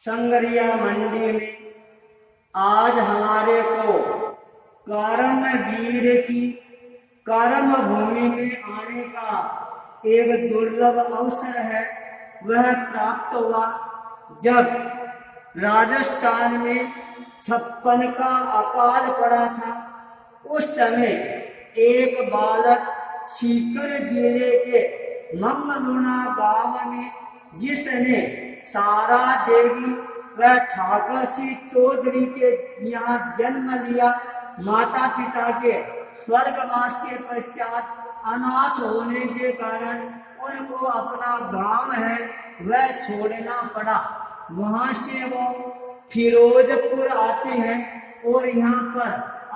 संगरिया मंडी में आज हमारे को कर्मवीर की कर्म भूमि में आने का एक दुर्लभ अवसर है। वह प्राप्त हुआ जब राजस्थान में 56 का अकाल पड़ा था। उस समय एक बालक सीकर जिले के मंगलूना गांव में, जिसने सारा देवी व ठाकर सिंह चौधरी के यहाँ जन्म लिया, माता पिता के स्वर्गवास के पश्चात अनाथ होने के कारण उनको अपना गांव है वह छोड़ना पड़ा। वहां से वो फिरोजपुर आते हैं और यहाँ पर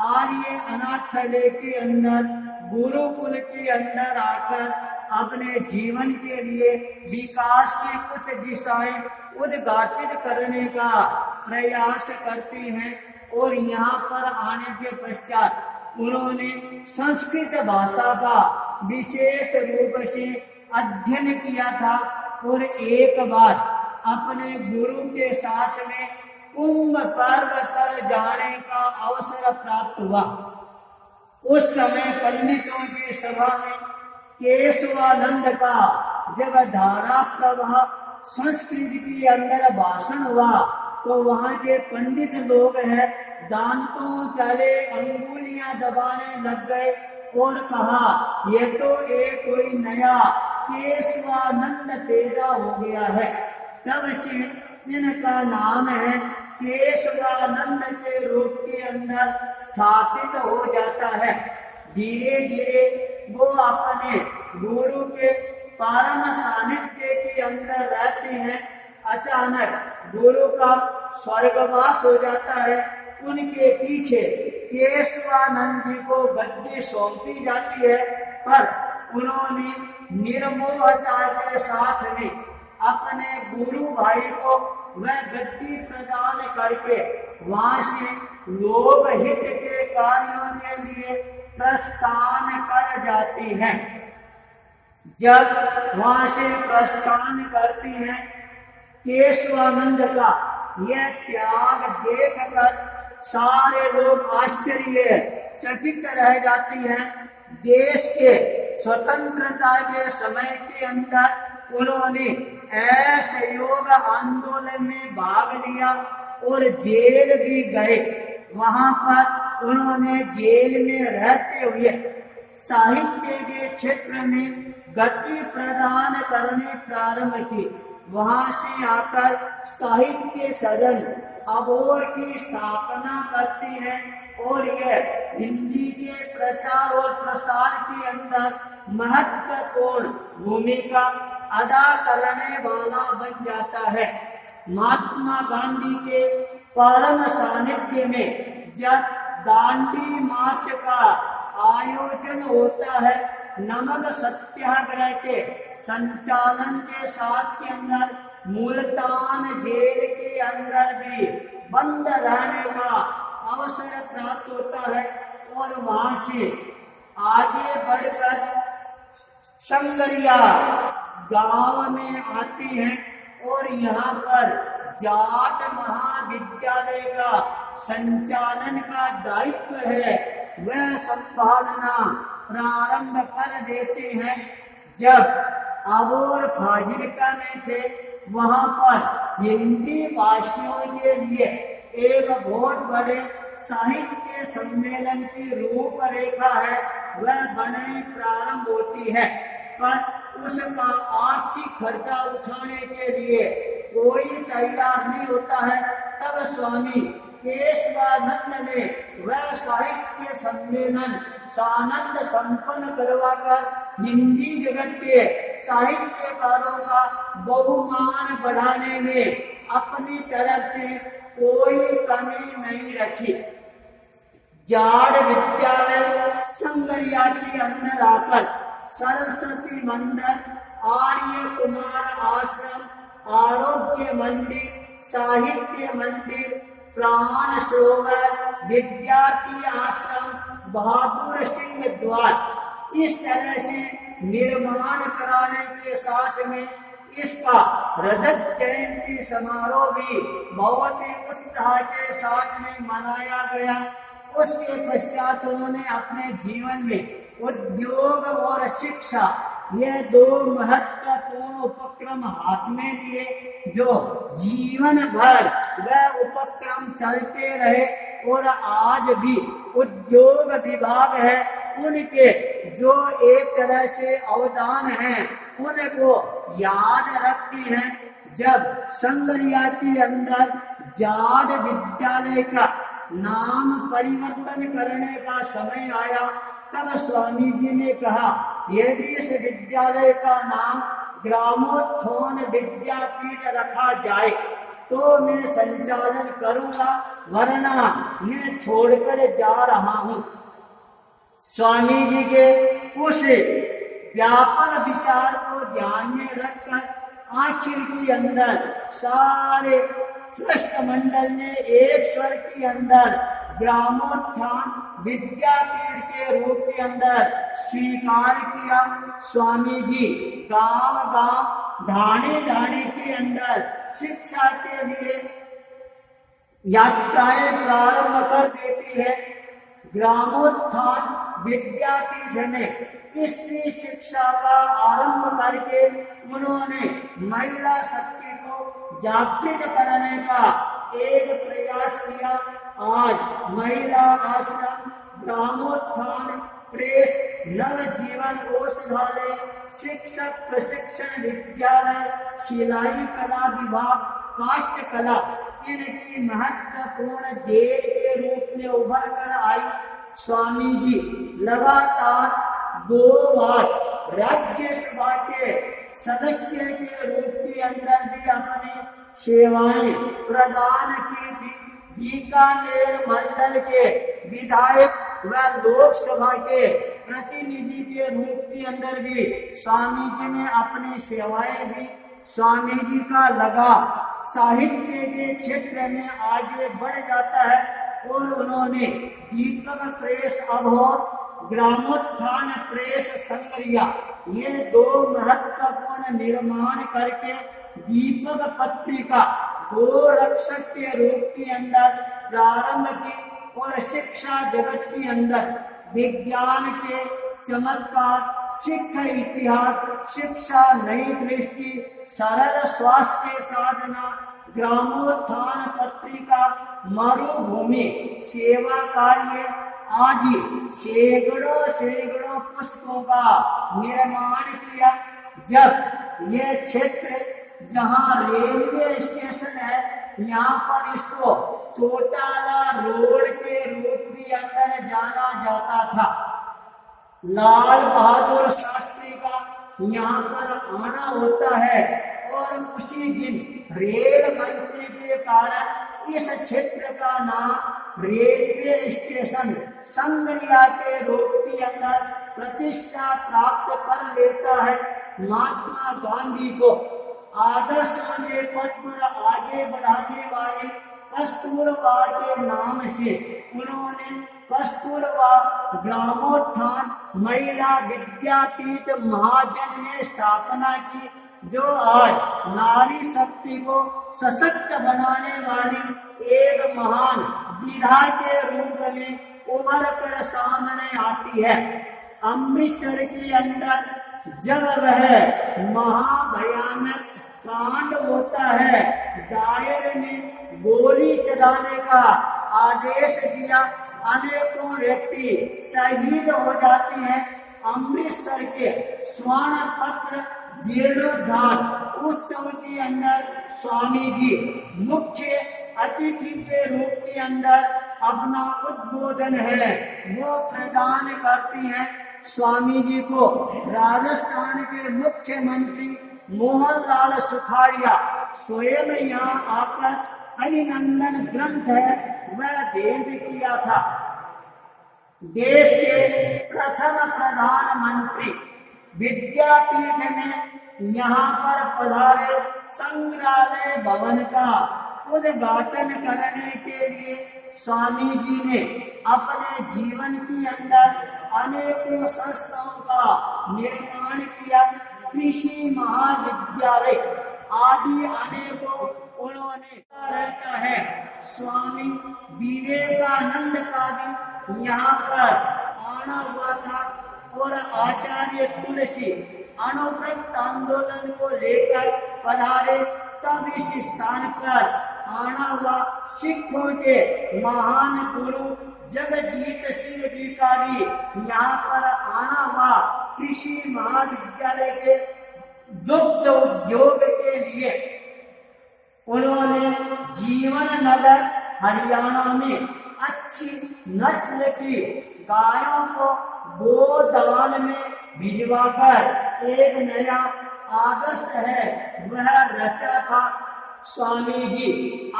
आर्य अनाथालय के अंदर गुरुकुल के अंदर आकर अपने जीवन के लिए विकास की कुछ दिशाएं उद्घाटित करने का प्रयास करते हैं। और यहाँ पर आने के पश्चात उन्होंने संस्कृत भाषा का विशेष रूप से अध्ययन किया था और एक बार अपने गुरु के साथ में कुंभ पर्व पर जाने का अवसर प्राप्त हुआ। उस समय पंडितों की सभा में केशवानंद का जब धारा प्रवाह संस्कृत के अंदर भाषण हुआ तो वहाँ के पंडित लोग हैं दांतों तले अंगुलियां दबाने लग गए और कहा, ये तो एक कोई नया केशवानंद पैदा हो गया है। तब से इनका नाम है केशवानंद के रूप के अंदर स्थापित हो जाता है। धीरे धीरे वो अपने गुरु के परम सानिध्य के अंदर रहते हैं। अचानक गुरु का स्वर्गवास हो जाता है। उनके पीछे केशवानंद जी को गद्दी सौंपी जाती है, पर उन्होंने निर्मोहता के साथ में अपने गुरु भाई को वह गद्दी प्रदान करके वहां से लोक हित के कार्यों के लिए प्रस्थान कर जाती हैं। जब वहां से प्रस्थान करती हैं, केशवानंद का यह त्याग देखकर सारे लोग आश्चर्य चकित रह जाती हैं। देश के स्वतंत्रता के समय के अंदर उन्होंने असहयोग आंदोलन में भाग लिया और जेल भी गए। वहां पर उन्होंने जेल में रहते हुए साहित्य के क्षेत्र में गति प्रदान करने प्रारंभ की। वहां से आकर साहित्य सदन अबोर की स्थापना करती है और यह हिंदी के प्रचार और प्रसार के अंदर महत्वपूर्ण भूमिका अदा करने वाला बन जाता है। महात्मा गांधी के परम सानिध्य में जब दांडी मार्च का आयोजन होता है, नमक सत्याग्रह के संचालन के साथ के अंदर मुल्तान जेल के अंदर भी बंद रहने का अवसर प्राप्त होता है और वहां से आगे बढ़कर संगरिया गांव में आती हैं और यहाँ पर जाट महाविद्यालय का संचालन का दायित्व है वह संभालना प्रारंभ कर देते हैं। जब अबोर फाजिल्का में थे, वहां पर हिंदी भाषियों के लिए एक बहुत बड़े साहित्य सम्मेलन की रूपरेखा है वह बननी प्रारंभ होती है, पर उसका आर्थिक खर्चा उठाने के लिए कोई तैयार नहीं होता है। तब स्वामी केशवानंद ने वह साहित्य सम्मेलन सानंद संपन्न करवाकर हिंदी जगत के साहित्यकारों का बहुमान बढ़ाने में अपनी तरफ से कोई कमी नहीं रखी। जाड़ विद्यालय संगरिया के अंदर आकर सरस्वती मंदिर, आर्य कुमार आश्रम, आरोग्य मंदिर, साहित्य मंदिर, प्राण सरोवर, विद्यार्थी आश्रम, बहादुर सिंह द्वार, इस तरह से निर्माण कराने के साथ में इसका रजत जयंती समारोह भी बहुत ही उत्साह के साथ में मनाया गया। उसके पश्चात उन्होंने अपने जीवन में उद्योग और शिक्षा, ये दो महत्वपूर्ण उपक्रम हाथ में लिए, जो जीवन भर वह उपक्रम चलते रहे और आज भी उद्योग विभाग है उनके जो एक तरह से अवदान है उनको याद रखती हैं। जब संगरिया के अंदर जाट विद्यालय का नाम परिवर्तन करने का समय आया, तब स्वामी जी ने कहा यदि इस विद्यालय का नाम ग्रामोत्थान विद्यापीठ रखा जाए तो मैं संचालन करूंगा, वरना मैं छोड़कर जा रहा हूं। स्वामी जी के उस व्यापक विचार को ध्यान में रखकर आखिर के अंदर सारे ट्रस्ट मंडल ने एक स्वर के अंदर ग्रामोत्थान विद्यापीठ के रूप के अंदर स्वीकार किया। स्वामी जी गांव गांव ढाणी ढाणी के अंदर शिक्षा के लिए यात्राएं प्रारंभ कर देती है। ग्रामोत्थान विद्यापीठ में स्त्री शिक्षा का आरंभ करके उन्होंने महिला शक्ति को जागृत करने का एक प्रयास किया। आज महिला आश्रम, ग्रामोत्थान प्रेस, नवजीवन औषधालय, शिक्षक प्रशिक्षण विद्यालय, सिलाई कला विभाग, काष्ठ कला इनकी महत्वपूर्ण देर के रूप में उभर कर आई। स्वामी जी लगातार 2 बार राज्यसभा के सदस्य के रूप के अंदर भी अपनी सेवाएं प्रदान की थी। बीकानेर मंडल के विधायक व लोकसभा के प्रतिनिधि के रूप के अंदर भी स्वामी जी ने अपनी सेवाएं दी। स्वामी जी का लगा साहित्य के क्षेत्र में आगे बढ़ जाता है और उन्होंने दीपक प्रेस अभोर, ग्रामोत्थान प्रेस संगरिया, ये 2 महत्वपूर्ण निर्माण करके दीपक पत्रिका गोरक्षक के रूप के अंदर प्रारंभ की और शिक्षा जगत के अंदर विज्ञान के चमत्कार, सिख इतिहास, शिक्षा नई दृष्टि, सरल स्वास्थ्य साधना, ग्रामोत्थान पत्रिका, मरुभूमि सेवा कार्य आदि सैकड़ों पुस्तकों का निर्माण किया। जब यह क्षेत्र जहां रेलवे स्टेशन है, यहाँ पर इसको चौटाला रोड के रूप के अंदर जाना जाता था। लाल बहादुर शास्त्री का यहाँ पर आना होता है और उसी दिन रेल मंत्री के कारण इस क्षेत्र का नाम रेलवे स्टेशन संगरिया के रूप के अंदर प्रतिष्ठा प्राप्त कर लेता है। महात्मा गांधी को आदर्शों के पथ पर आगे बढ़ाने वाले कस्तूरबा के नाम से उन्होंने कस्तूरबा ग्रामोत्थान महिला विद्यापीठ महाजन में स्थापना की, जो आज नारी शक्ति को सशक्त बनाने वाली एक महान विधा के रूप में उभर कर सामने आती है। अमृतसर के अंदर जब वह महाभयानक कांड होता है, डायर ने गोली चलाने का आदेश दिया, अनेकों व्यक्ति शहीद हो जाते हैं। अमृतसर के स्वर्ण पत्र जीर्णोद्धार उत्सव के अंदर स्वामी जी मुख्य अतिथि के रूप के अंदर अपना उद्बोधन है वो प्रदान करती हैं। स्वामी जी को राजस्थान के मुख्यमंत्री मोहनलाल सुखाड़िया स्वयं यहाँ आकर अभिनंदन ग्रंथ है वह भेंट किया था। देश के प्रथम प्रधानमंत्री विद्यापीठ में यहाँ पर पधारे संग्रहालय भवन का उद्घाटन करने के लिए स्वामी जी ने अपने जीवन के अंदर अनेकों संस्थाओं का निर्माण किया। कृषि महाविद्यालय आदि अनेकों उन्होंने रहता है। स्वामी विवेकानंद का भी यहाँ पर आना हुआ था और आचार्य तुलसी अनुव्रत आंदोलन को लेकर पधारे, तब इस स्थान पर आना हुआ। सिखों के महान गुरु जगजीत सिंह जी का भी यहाँ पर आना हुआ। कृषि महाविद्यालय के दुग्ध उद्योग के लिए उन्होंने जीवन नगर हरियाणा में अच्छी नस्ल की गायों को गोदान में भिजवाकर एक नया आदर्श है वह रचा था। स्वामी जी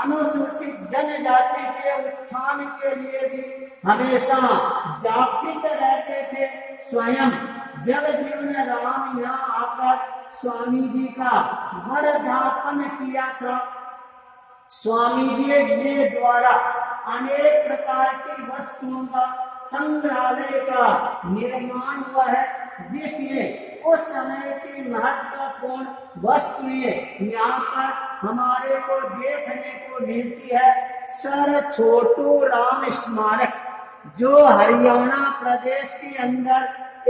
अनुसूचित जनजाति के उत्थान के लिए भी हमेशा जागृत रहते थे। स्वयं जगजीवन राम यहाँ आकर स्वामी जी का वर्धापन किया था। स्वामी जी के द्वारा अनेक प्रकार की वस्तुओं का संग्रहालय का निर्माण हुआ है, जिसमें उस समय की महत्वपूर्ण वस्तुएं यहाँ पर हमारे को देखने को मिलती है। सर छोटू राम स्मारक, जो हरियाणा प्रदेश के अंदर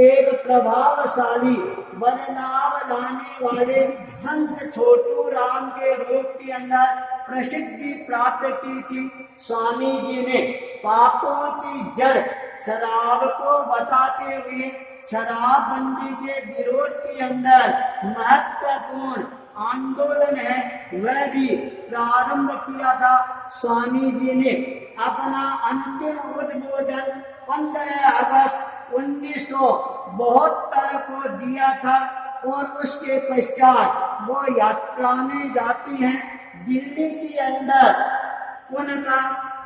एक प्रभावशाली बदलाव लाने वाले संत छोटू राम के रूप के अंदर प्रसिद्धि प्राप्त की थी। स्वामी जी ने पापों की जड़ शराब को बताते हुए शराबबंदी के विरोध के अंदर महत्वपूर्ण आंदोलन है वह भी प्रारंभ किया था। स्वामी जी ने अपना अंतिम उद्बोधन 15 अगस्त 1972 को दिया था और उसके पश्चात वो यात्रा में जाती हैं। दिल्ली के अंदर उनका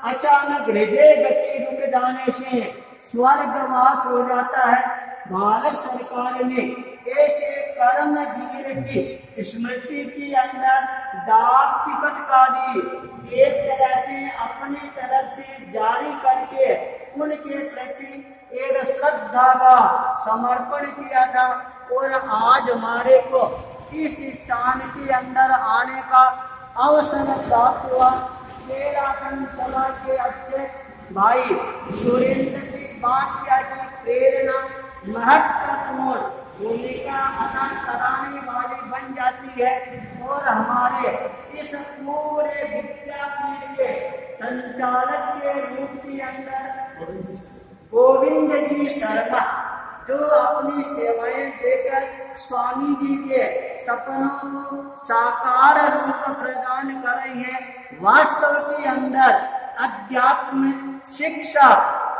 अचानक हृदय गति रुक जाने से स्वर्गवास हो जाता है। भारत सरकार ने ऐसे कर्मवीर की स्मृति के अंदर डाक टिकट का भी एक तरह से अपनी तरफ से जारी करके उनके प्रति एक श्रद्धा का समर्पण किया था। और आज हमारे को इस स्थान के अंदर आने का अवसर प्राप्त हुआ। केराखंड सभा के अध्यक्ष भाई सुरेंद्र जी बांसिया की प्रेरणा महत्वपूर्ण भूमिका अदा कराने वाली बन जाती है और हमारे इस पूरे विद्यापीठ के संचालक के रूप के अंदर गोविंद जी शर्मा, जो अपनी सेवाएं देकर स्वामी जी के सपनों को साकार रूप प्रदान कर रही हैं। वास्तव के अंदर अध्यात्म, शिक्षा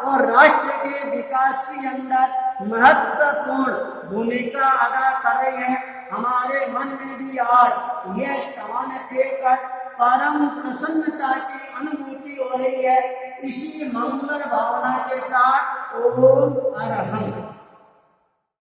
और राष्ट्र के विकास के अंदर महत्वपूर्ण भूमिका अदा कर रही हैं। हमारे मन में भी आज यह स्थान देखकर परम प्रसन्नता की अनुभूति हो रही है। इसी मंगल भावना के साथ ओम अरहं।